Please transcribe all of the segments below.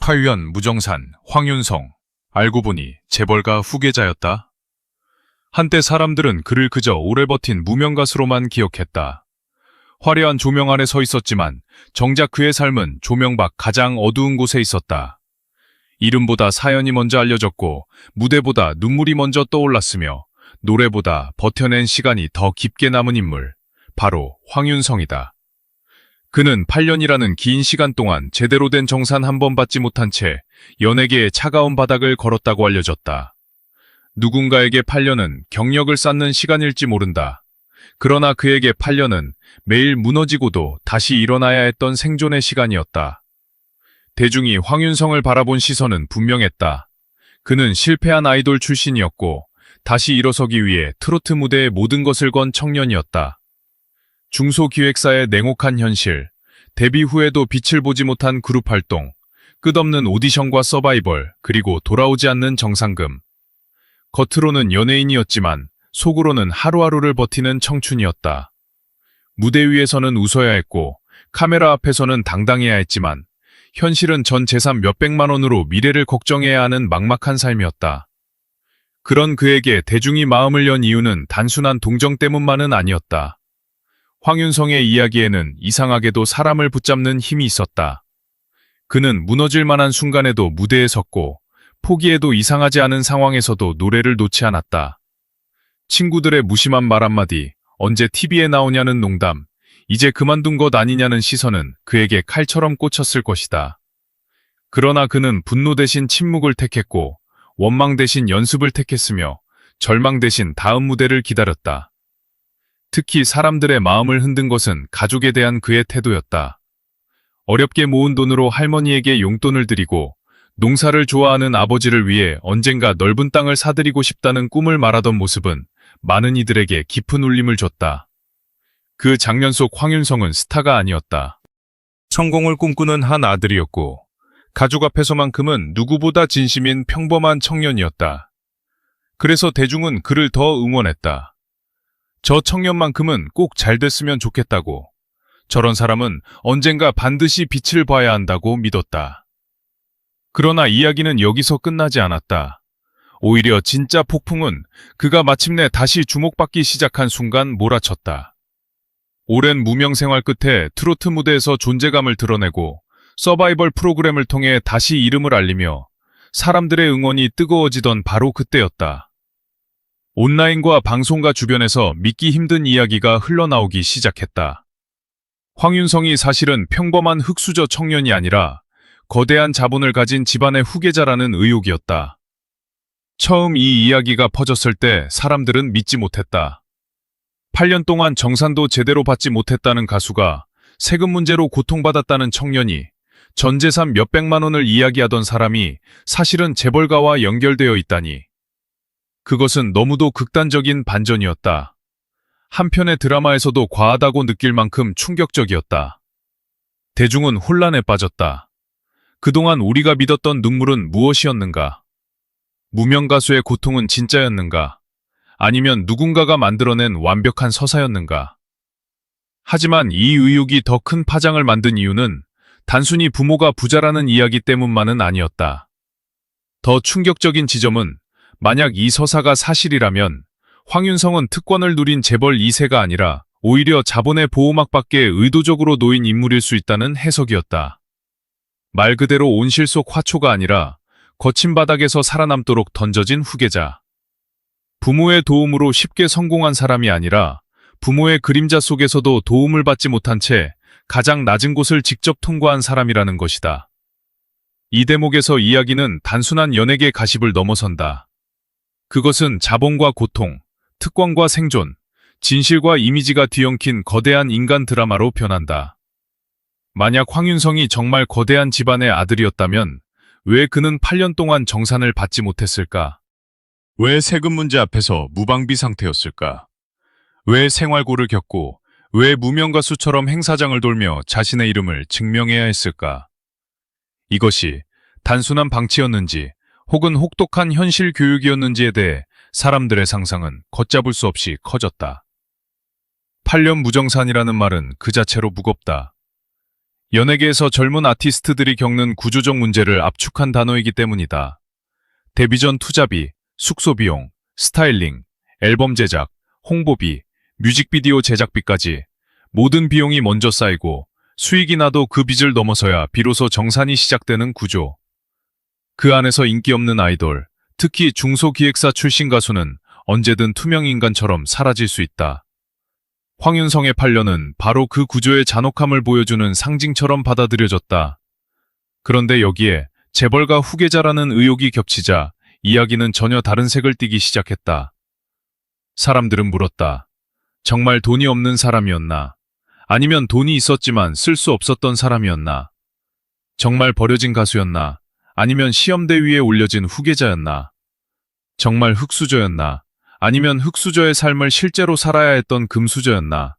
8년 무정산 황윤성, 알고 보니 재벌가 후계자였다. 한때 사람들은 그를 그저 오래 버틴 무명가수로만 기억했다. 화려한 조명 아래 서 있었지만 정작 그의 삶은 조명 밖 가장 어두운 곳에 있었다. 이름보다 사연이 먼저 알려졌고 무대보다 눈물이 먼저 떠올랐으며 노래보다 버텨낸 시간이 더 깊게 남은 인물, 바로 황윤성이다. 그는 8년이라는 긴 시간 동안 제대로 된 정산 한 번 받지 못한 채 연예계의 차가운 바닥을 걸었다고 알려졌다. 누군가에게 8년은 경력을 쌓는 시간일지 모른다. 그러나 그에게 8년은 매일 무너지고도 다시 일어나야 했던 생존의 시간이었다. 대중이 황윤성을 바라본 시선은 분명했다. 그는 실패한 아이돌 출신이었고 다시 일어서기 위해 트로트 무대에 모든 것을 건 청년이었다. 중소기획사의 냉혹한 현실, 데뷔 후에도 빛을 보지 못한 그룹 활동, 끝없는 오디션과 서바이벌, 그리고 돌아오지 않는 정상금. 겉으로는 연예인이었지만 속으로는 하루하루를 버티는 청춘이었다. 무대 위에서는 웃어야 했고 카메라 앞에서는 당당해야 했지만 현실은 전 재산 몇백만 원으로 미래를 걱정해야 하는 막막한 삶이었다. 그런 그에게 대중이 마음을 연 이유는 단순한 동정 때문만은 아니었다. 황윤성의 이야기에는 이상하게도 사람을 붙잡는 힘이 있었다. 그는 무너질 만한 순간에도 무대에 섰고 포기해도 이상하지 않은 상황에서도 노래를 놓지 않았다. 친구들의 무심한 말 한마디, 언제 TV에 나오냐는 농담, 이제 그만둔 것 아니냐는 시선은 그에게 칼처럼 꽂혔을 것이다. 그러나 그는 분노 대신 침묵을 택했고 원망 대신 연습을 택했으며 절망 대신 다음 무대를 기다렸다. 특히 사람들의 마음을 흔든 것은 가족에 대한 그의 태도였다. 어렵게 모은 돈으로 할머니에게 용돈을 드리고 농사를 좋아하는 아버지를 위해 언젠가 넓은 땅을 사들이고 싶다는 꿈을 말하던 모습은 많은 이들에게 깊은 울림을 줬다. 그 장면 속 황윤성은 스타가 아니었다. 성공을 꿈꾸는 한 아들이었고 가족 앞에서만큼은 누구보다 진심인 평범한 청년이었다. 그래서 대중은 그를 더 응원했다. 저 청년만큼은 꼭 잘 됐으면 좋겠다고, 저런 사람은 언젠가 반드시 빛을 봐야 한다고 믿었다. 그러나 이야기는 여기서 끝나지 않았다. 오히려 진짜 폭풍은 그가 마침내 다시 주목받기 시작한 순간 몰아쳤다. 오랜 무명 생활 끝에 트로트 무대에서 존재감을 드러내고 서바이벌 프로그램을 통해 다시 이름을 알리며 사람들의 응원이 뜨거워지던 바로 그때였다. 온라인과 방송가 주변에서 믿기 힘든 이야기가 흘러나오기 시작했다. 황윤성이 사실은 평범한 흙수저 청년이 아니라 거대한 자본을 가진 집안의 후계자라는 의혹이었다. 처음 이 이야기가 퍼졌을 때 사람들은 믿지 못했다. 8년 동안 정산도 제대로 받지 못했다는 가수가, 세금 문제로 고통받았다는 청년이, 전 재산 몇백만 원을 이야기하던 사람이 사실은 재벌가와 연결되어 있다니. 그것은 너무도 극단적인 반전이었다. 한편의 드라마에서도 과하다고 느낄 만큼 충격적이었다. 대중은 혼란에 빠졌다. 그동안 우리가 믿었던 눈물은 무엇이었는가? 무명 가수의 고통은 진짜였는가? 아니면 누군가가 만들어낸 완벽한 서사였는가? 하지만 이 의혹이 더 큰 파장을 만든 이유는 단순히 부모가 부자라는 이야기 때문만은 아니었다. 더 충격적인 지점은 만약 이 서사가 사실이라면 황윤성은 특권을 누린 재벌 2세가 아니라 오히려 자본의 보호막 밖에 의도적으로 놓인 인물일 수 있다는 해석이었다. 말 그대로 온실 속 화초가 아니라 거친 바닥에서 살아남도록 던져진 후계자. 부모의 도움으로 쉽게 성공한 사람이 아니라 부모의 그림자 속에서도 도움을 받지 못한 채 가장 낮은 곳을 직접 통과한 사람이라는 것이다. 이 대목에서 이야기는 단순한 연예계 가십을 넘어선다. 그것은 자본과 고통, 특권과 생존, 진실과 이미지가 뒤엉킨 거대한 인간 드라마로 변한다. 만약 황윤성이 정말 거대한 집안의 아들이었다면 왜 그는 8년 동안 정산을 받지 못했을까? 왜 세금 문제 앞에서 무방비 상태였을까? 왜 생활고를 겪고 왜 무명가수처럼 행사장을 돌며 자신의 이름을 증명해야 했을까? 이것이 단순한 방치였는지 혹은 혹독한 현실 교육이었는지에 대해 사람들의 상상은 걷잡을 수 없이 커졌다. 8년 무정산이라는 말은 그 자체로 무겁다. 연예계에서 젊은 아티스트들이 겪는 구조적 문제를 압축한 단어이기 때문이다. 데뷔 전 투자비, 숙소 비용, 스타일링, 앨범 제작, 홍보비, 뮤직비디오 제작비까지 모든 비용이 먼저 쌓이고 수익이 나도 그 빚을 넘어서야 비로소 정산이 시작되는 구조. 그 안에서 인기 없는 아이돌, 특히 중소기획사 출신 가수는 언제든 투명인간처럼 사라질 수 있다. 황윤성의 8년은 바로 그 구조의 잔혹함을 보여주는 상징처럼 받아들여졌다. 그런데 여기에 재벌가 후계자라는 의혹이 겹치자 이야기는 전혀 다른 색을 띠기 시작했다. 사람들은 물었다. 정말 돈이 없는 사람이었나? 아니면 돈이 있었지만 쓸 수 없었던 사람이었나? 정말 버려진 가수였나? 아니면 시험대 위에 올려진 후계자였나? 정말 흙수저였나? 아니면 흙수저의 삶을 실제로 살아야 했던 금수저였나?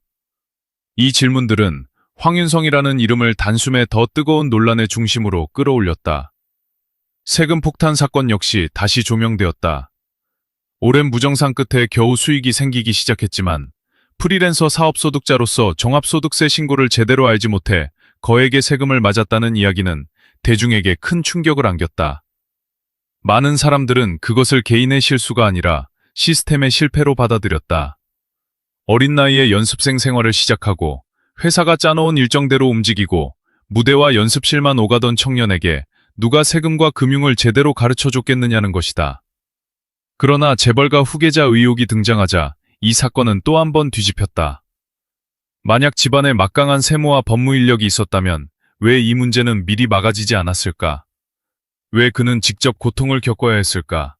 이 질문들은 황윤성이라는 이름을 단숨에 더 뜨거운 논란의 중심으로 끌어올렸다. 세금 폭탄 사건 역시 다시 조명되었다. 오랜 무정상 끝에 겨우 수익이 생기기 시작했지만 프리랜서 사업소득자로서 종합소득세 신고를 제대로 알지 못해 거액의 세금을 맞았다는 이야기는 대중에게 큰 충격을 안겼다. 많은 사람들은 그것을 개인의 실수가 아니라 시스템의 실패로 받아들였다. 어린 나이에 연습생 생활을 시작하고 회사가 짜놓은 일정대로 움직이고 무대와 연습실만 오가던 청년에게 누가 세금과 금융을 제대로 가르쳐줬겠느냐는 것이다. 그러나 재벌가 후계자 의혹이 등장하자 이 사건은 또 한 번 뒤집혔다. 만약 집안에 막강한 세무와 법무 인력이 있었다면 왜 이 문제는 미리 막아지지 않았을까? 왜 그는 직접 고통을 겪어야 했을까?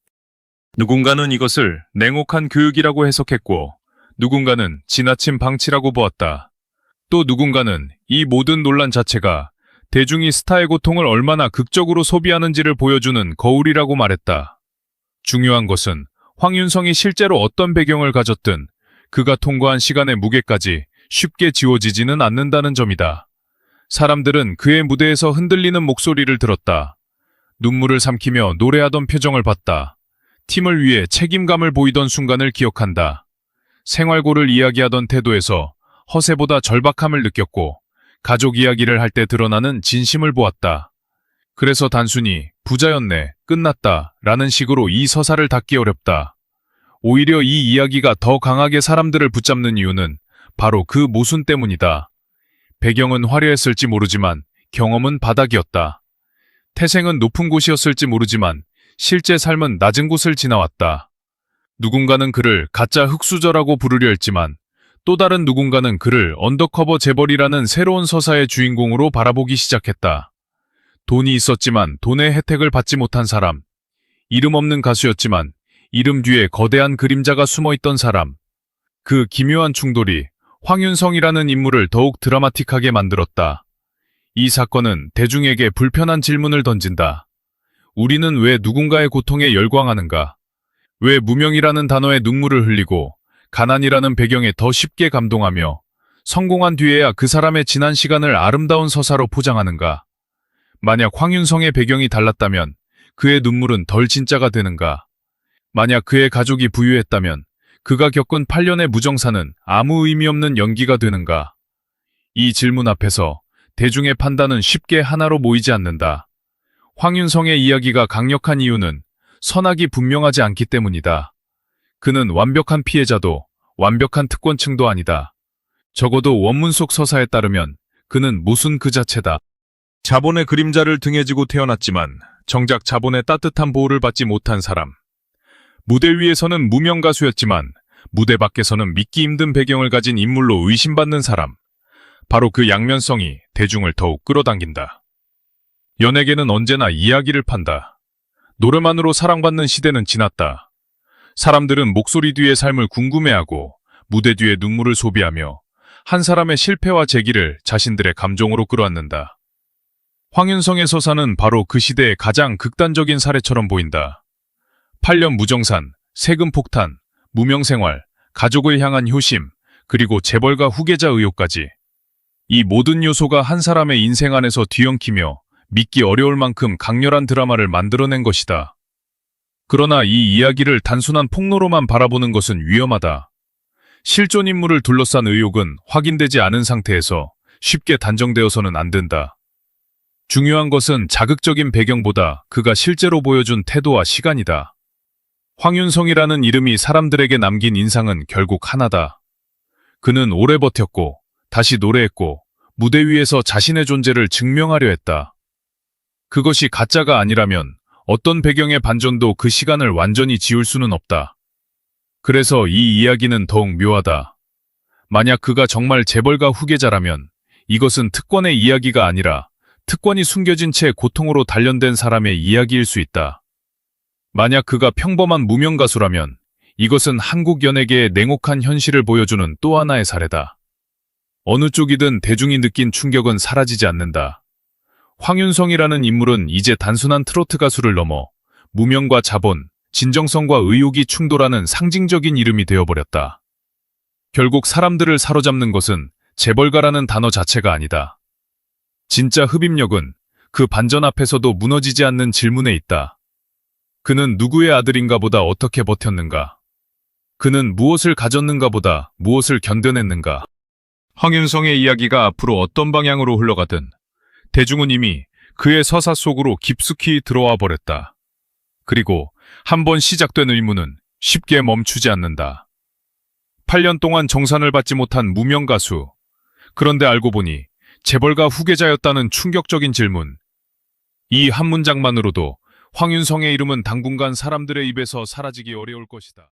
누군가는 이것을 냉혹한 교육이라고 해석했고, 누군가는 지나친 방치라고 보았다. 또 누군가는 이 모든 논란 자체가 대중이 스타의 고통을 얼마나 극적으로 소비하는지를 보여주는 거울이라고 말했다. 중요한 것은 황윤성이 실제로 어떤 배경을 가졌든 그가 통과한 시간의 무게까지 쉽게 지워지지는 않는다는 점이다. 사람들은 그의 무대에서 흔들리는 목소리를 들었다. 눈물을 삼키며 노래하던 표정을 봤다. 팀을 위해 책임감을 보이던 순간을 기억한다. 생활고를 이야기하던 태도에서 허세보다 절박함을 느꼈고 가족 이야기를 할 때 드러나는 진심을 보았다. 그래서 단순히 부자였네, 끝났다 라는 식으로 이 서사를 닫기 어렵다. 오히려 이 이야기가 더 강하게 사람들을 붙잡는 이유는 바로 그 모순 때문이다. 배경은 화려했을지 모르지만 경험은 바닥이었다. 태생은 높은 곳이었을지 모르지만 실제 삶은 낮은 곳을 지나왔다. 누군가는 그를 가짜 흙수저라고 부르려 했지만 또 다른 누군가는 그를 언더커버 재벌이라는 새로운 서사의 주인공으로 바라보기 시작했다. 돈이 있었지만 돈의 혜택을 받지 못한 사람, 이름 없는 가수였지만 이름 뒤에 거대한 그림자가 숨어있던 사람. 그 기묘한 충돌이 황윤성이라는 인물을 더욱 드라마틱하게 만들었다. 이 사건은 대중에게 불편한 질문을 던진다. 우리는 왜 누군가의 고통에 열광하는가? 왜 무명이라는 단어에 눈물을 흘리고 가난이라는 배경에 더 쉽게 감동하며 성공한 뒤에야 그 사람의 지난 시간을 아름다운 서사로 포장하는가? 만약 황윤성의 배경이 달랐다면 그의 눈물은 덜 진짜가 되는가? 만약 그의 가족이 부유했다면 그가 겪은 8년의 무정사는 아무 의미 없는 연기가 되는가? 이 질문 앞에서 대중의 판단은 쉽게 하나로 모이지 않는다. 황윤성의 이야기가 강력한 이유는 선악이 분명하지 않기 때문이다. 그는 완벽한 피해자도 완벽한 특권층도 아니다. 적어도 원문 속 서사에 따르면 그는 모순 그 자체다. 자본의 그림자를 등에 지고 태어났지만 정작 자본의 따뜻한 보호를 받지 못한 사람. 무대 위에서는 무명 가수였지만 무대 밖에서는 믿기 힘든 배경을 가진 인물로 의심받는 사람. 바로 그 양면성이 대중을 더욱 끌어당긴다. 연예계는 언제나 이야기를 판다. 노래만으로 사랑받는 시대는 지났다. 사람들은 목소리 뒤의 삶을 궁금해하고 무대 뒤의 눈물을 소비하며 한 사람의 실패와 재기를 자신들의 감정으로 끌어안는다. 황윤성의 서사는 바로 그 시대의 가장 극단적인 사례처럼 보인다. 8년 무정산, 세금 폭탄, 무명생활, 가족을 향한 효심, 그리고 재벌가 후계자 의혹까지. 이 모든 요소가 한 사람의 인생 안에서 뒤엉키며 믿기 어려울 만큼 강렬한 드라마를 만들어낸 것이다. 그러나 이 이야기를 단순한 폭로로만 바라보는 것은 위험하다. 실존 인물을 둘러싼 의혹은 확인되지 않은 상태에서 쉽게 단정되어서는 안 된다. 중요한 것은 자극적인 배경보다 그가 실제로 보여준 태도와 시간이다. 황윤성이라는 이름이 사람들에게 남긴 인상은 결국 하나다. 그는 오래 버텼고, 다시 노래했고, 무대 위에서 자신의 존재를 증명하려 했다. 그것이 가짜가 아니라면 어떤 배경의 반전도 그 시간을 완전히 지울 수는 없다. 그래서 이 이야기는 더욱 묘하다. 만약 그가 정말 재벌가 후계자라면 이것은 특권의 이야기가 아니라 특권이 숨겨진 채 고통으로 단련된 사람의 이야기일 수 있다. 만약 그가 평범한 무명 가수라면 이것은 한국 연예계의 냉혹한 현실을 보여주는 또 하나의 사례다. 어느 쪽이든 대중이 느낀 충격은 사라지지 않는다. 황윤성이라는 인물은 이제 단순한 트로트 가수를 넘어 무명과 자본, 진정성과 의욕이 충돌하는 상징적인 이름이 되어버렸다. 결국 사람들을 사로잡는 것은 재벌가라는 단어 자체가 아니다. 진짜 흡입력은 그 반전 앞에서도 무너지지 않는 질문에 있다. 그는 누구의 아들인가 보다 어떻게 버텼는가? 그는 무엇을 가졌는가 보다 무엇을 견뎌냈는가? 황윤성의 이야기가 앞으로 어떤 방향으로 흘러가든 대중은 이미 그의 서사 속으로 깊숙이 들어와 버렸다. 그리고 한번 시작된 의문은 쉽게 멈추지 않는다. 8년 동안 정산을 받지 못한 무명 가수. 그런데 알고 보니 재벌가 후계자였다는 충격적인 질문. 이 한 문장만으로도 황윤성의 이름은 당분간 사람들의 입에서 사라지기 어려울 것이다.